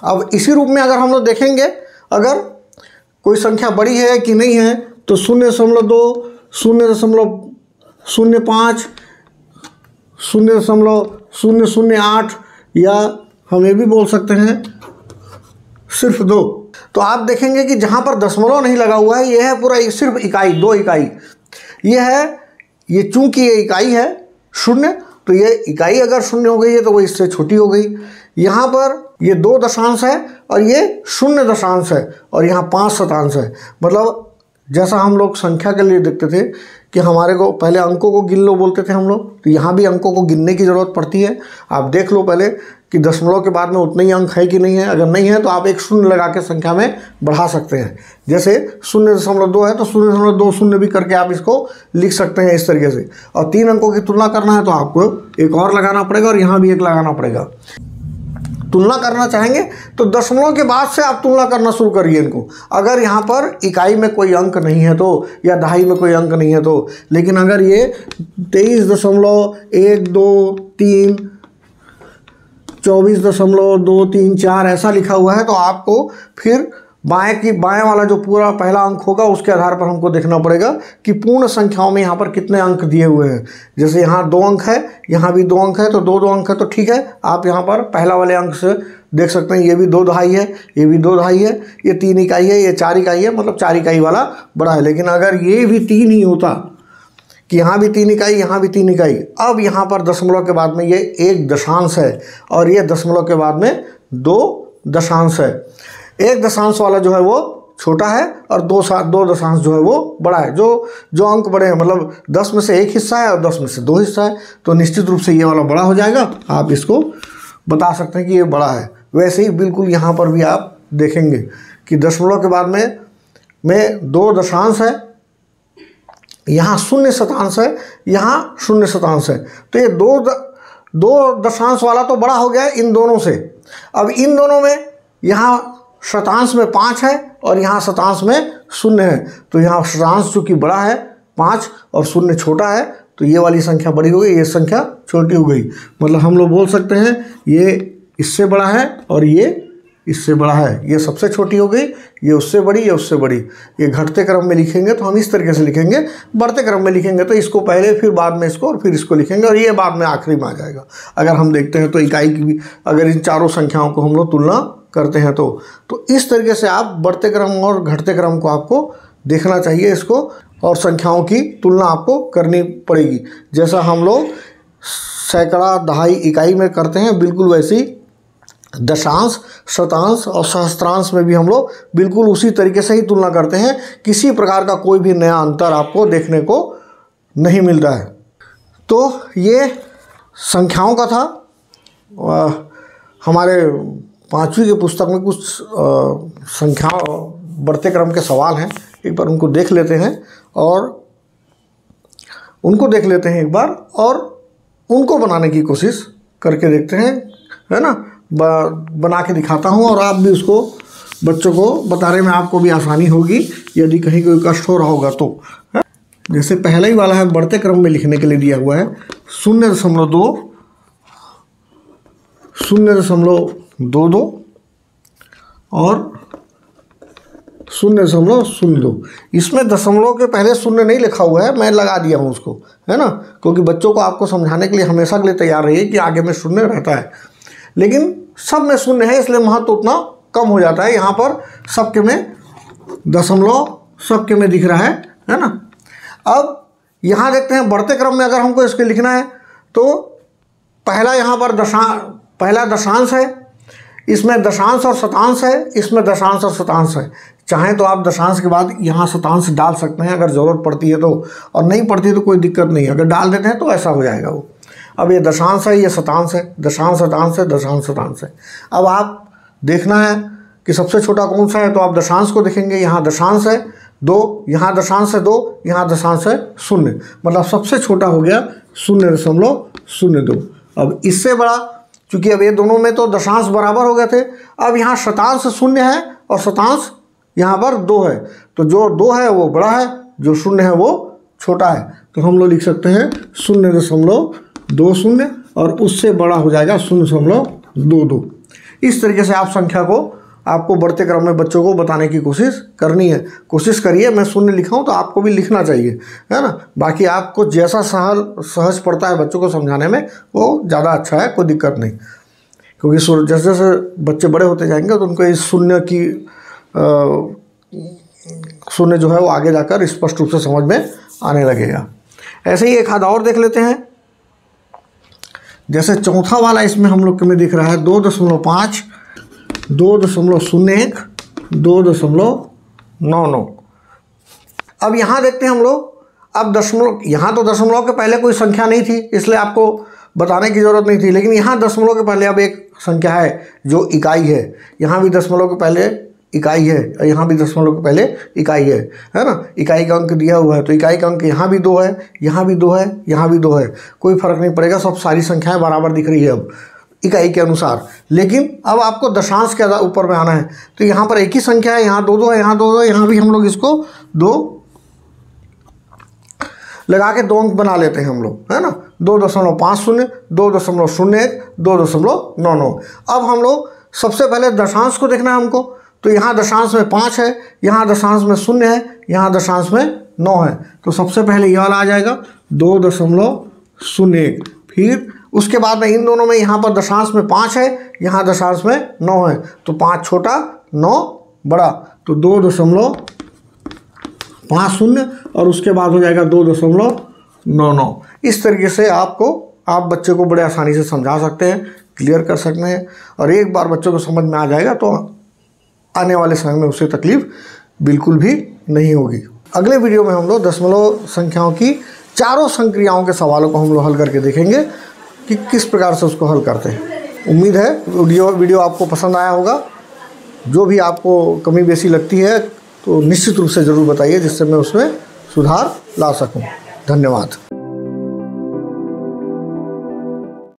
अब इसी रूप में अगर हम लोग देखेंगे, अगर कोई संख्या बड़ी है कि नहीं है, तो 0.2, 0.05, 0.008 या हम ये भी बोल सकते हैं सिर्फ 2। तो आप देखेंगे कि जहाँ पर दशमलव नहीं लगा हुआ है, ये है पूरा सिर्फ इकाई, 2 इकाई। ये है, ये चूंकि ये इकाई है 0, तो ये इकाई अगर 0 हो गई है तो वो इससे छोटी हो गई। यहाँ पर ये 2 दशांश है और ये 0 दशांश है और यहाँ 5 शतांश है। मतलब जैसा हम लोग संख्या के लिए देखते थे कि हमारे को पहले अंकों को गिन लो बोलते थे हम लोग, तो यहाँ भी अंकों को गिनने की ज़रूरत पड़ती है। आप देख लो पहले कि दशमलव के बाद में उतने ही अंक है कि नहीं है। अगर नहीं है तो आप एक 0 लगा के संख्या में बढ़ा सकते हैं। जैसे 0.2 है तो 0.20 भी करके आप इसको लिख सकते हैं इस तरीके से। और 3 अंकों की तुलना करना है तो आपको एक और लगाना पड़ेगा और यहाँ भी एक लगाना पड़ेगा। तुलना करना चाहेंगे तो दशमलव के बाद से आप तुलना करना शुरू करिए इनको। अगर यहाँ पर इकाई में कोई अंक नहीं है तो, या दहाई में कोई अंक नहीं है तो। लेकिन अगर ये 23.123, 24.234 ऐसा लिखा हुआ है तो आपको फिर बाएं वाला जो पूरा पहला अंक होगा उसके आधार पर हमको देखना पड़ेगा कि पूर्ण संख्याओं में यहाँ पर कितने अंक दिए हुए हैं। जैसे यहाँ 2 अंक है, यहाँ भी 2 अंक है, तो 2 अंक है तो ठीक है। आप यहाँ पर पहला वाले अंक से देख सकते हैं, ये भी 2 दहाई है, ये भी 2 दहाई है, ये 3 इकाई है, ये 4 इकाई है, मतलब 4 इकाई वाला बड़ा है। लेकिन अगर ये भी 3 ही होता कि यहाँ भी 3 इकाई, यहाँ भी 3 इकाई, अब यहाँ पर दशमलव के बाद में ये 1 दशांश है और ये दशमलव के बाद में 2 दशांश है। 1 दशांश वाला जो है वो छोटा है और 2 दशांश जो है वो बड़ा है। जो अंक बड़े हैं, मतलब 10 में से 1 हिस्सा है और 10 में से 2 हिस्सा है, तो निश्चित रूप से ये वाला बड़ा हो जाएगा। आप इसको बता सकते हैं कि ये बड़ा है। वैसे ही बिल्कुल यहाँ पर भी आप देखेंगे कि दशमलव के बाद में 2 दशांश है, यहाँ 0 शतांश है, यहाँ 0 शतांश है। तो ये 2 दशांश वाला तो बड़ा हो गया इन दोनों से। अब इन दोनों में यहाँ शतांश में 5 है और यहाँ शतांश में 0 है, तो यहाँ शतांश चूँकि बड़ा है 5 और 0 छोटा है, तो ये वाली संख्या बड़ी हो गई, ये संख्या छोटी हो गई। मतलब हम लोग बोल सकते हैं ये इससे बड़ा है और ये इससे बड़ा है। ये सबसे छोटी हो गई, ये उससे बड़ी, ये उससे बड़ी। ये घटते क्रम में लिखेंगे तो हम इस तरीके से लिखेंगे, बढ़ते क्रम में लिखेंगे तो इसको पहले, फिर बाद में इसको और फिर इसको लिखेंगे और ये बाद में आखिरी में आ जाएगा। अगर हम देखते हैं तो इकाई की भी, अगर इन चारों संख्याओं को हम लोग तुलना करते हैं तो इस तरीके से आप बढ़ते क्रम और घटते क्रम को आपको देखना चाहिए इसको, और संख्याओं की तुलना आपको करनी पड़ेगी। जैसा हम लोग सैकड़ा, दहाई, इकाई में करते हैं, बिल्कुल वैसी दशांश, शतांश और सहस्त्रांश में भी हम लोग बिल्कुल उसी तरीके से ही तुलना करते हैं। किसी प्रकार का कोई भी नया अंतर आपको देखने को नहीं मिलता है। तो ये संख्याओं का था। हमारे 5वीं की पुस्तक में कुछ संख्या बढ़ते क्रम के सवाल हैं, एक बार उनको देख लेते हैं एक बार और उनको बनाने की कोशिश करके देखते हैं, है ना। बना के दिखाता हूँ और आप भी उसको बच्चों को बताने में आपको भी आसानी होगी यदि कहीं कोई कष्ट हो रहा होगा तो। जैसे पहला ही वाला है, बढ़ते क्रम में लिखने के लिए दिया हुआ है 0.2, 0.22 और 0.02। इसमें दशमलव के पहले 0 नहीं लिखा हुआ है, मैं लगा दिया हूँ उसको, है ना, क्योंकि बच्चों को आपको समझाने के लिए हमेशा के लिए तैयार रहिए कि आगे में 0 रहता है। लेकिन सब में 0 है, इसलिए महत्व उतना कम हो जाता है। यहाँ पर सबके में दशमलव सबके में दिख रहा है ना। अब यहाँ देखते हैं बढ़ते क्रम में अगर हमको इसके लिखना है तो पहला यहाँ पर पहला दशांश है, इसमें दशांश और शतांश है, इसमें दशांश और शतांश है। चाहें तो आप दशांश के बाद यहाँ शतांश डाल सकते हैं अगर ज़रूरत पड़ती है तो, और नहीं पड़ती है तो कोई दिक्कत नहीं है। अगर डाल देते हैं तो ऐसा हो जाएगा वो। अब ये दशांश है, ये शतांश है, दशांश शतांश है, दशांश शतांश है। अब आप देखना है कि सबसे छोटा कौन सा है, तो आप दशांश को देखेंगे। यहाँ दशांश है 2, यहाँ दशांश है 2, यहाँ दशांश है 0, मतलब सबसे छोटा हो गया 0.02। अब इससे बड़ा, चूँकि अब ये दोनों में तो दशांश बराबर हो गए थे, अब यहाँ शतांश 0 है और शतांश यहाँ पर 2 है, तो जो 2 है वो बड़ा है, जो 0 है वो छोटा है। तो हम लोग लिख सकते हैं 0.20 और उससे बड़ा हो जाएगा 0.22। इस तरीके से आप संख्या को आपको बढ़ते क्रम में बच्चों को बताने की कोशिश करनी है। कोशिश करिए, मैं शून्य लिखा हूँ तो आपको भी लिखना चाहिए, है ना। बाकी आपको जैसा सहज पड़ता है बच्चों को समझाने में वो ज़्यादा अच्छा है, कोई दिक्कत नहीं। क्योंकि जैसे जैसे बच्चे बड़े होते जाएंगे तो उनको इस शून्य जो है वो आगे जाकर स्पष्ट रूप से समझ में आने लगेगा। ऐसे ही एक आधा और देख लेते हैं। जैसे चौथा वाला इसमें हम लोग में दिख रहा है 2.5, 2.01, 2.99। अब यहाँ देखते हैं हम लोग, अब दशमलव, यहाँ तो दशमलव के पहले कोई संख्या नहीं थी इसलिए आपको बताने की ज़रूरत नहीं थी, लेकिन यहाँ दशमलव के पहले अब एक संख्या है जो इकाई है। यहाँ भी दशमलव के पहले इकाई है और यहाँ भी दशमलव के पहले इकाई है ना। इकाई का अंक दिया हुआ है तो इकाई का अंक यहाँ भी 2 है, यहाँ भी 2 है, यहाँ भी 2 है, कोई फर्क नहीं पड़ेगा, सब सारी संख्याएं बराबर दिख रही है अब इकाई के अनुसार। लेकिन अब आपको दशांश के ऊपर में आना है तो यहाँ पर एक ही संख्या है, यहाँ 2 है, यहाँ 2 है, यहाँ भी हम लोग इसको 2 लगा के 2 अंक बना लेते हैं हम लोग, है ना। 2.50, 2.01, 2.99। अब हम लोग सबसे पहले दशांश को देखना है हमको, तो यहाँ दशांश में 5 है, यहाँ दशांश में 0 है, यहाँ दशांश में 9 है। तो सबसे पहले ये वाला आ जाएगा 2.01। फिर उसके बाद में इन दोनों में यहाँ पर दशांश में 5 है, यहाँ दशांश में 9 है, तो 5 छोटा 9 बड़ा, तो 2.50 और उसके बाद हो जाएगा 2.99। इस तरीके से आप बच्चे को बड़े आसानी से समझा सकते हैं, क्लियर कर सकते हैं, और एक बार बच्चों को समझ में आ जाएगा तो आने वाले समय में उसे तकलीफ बिल्कुल भी नहीं होगी। अगले वीडियो में हम लोग दशमलव संख्याओं की चारों संक्रियाओं के सवालों को हम लोग हल करके देखेंगे कि किस प्रकार से उसको हल करते हैं। उम्मीद है वीडियो आपको पसंद आया होगा। जो भी आपको कमी बेसी लगती है तो निश्चित रूप से ज़रूर बताइए, जिससे मैं उसमें सुधार ला सकूं। धन्यवाद।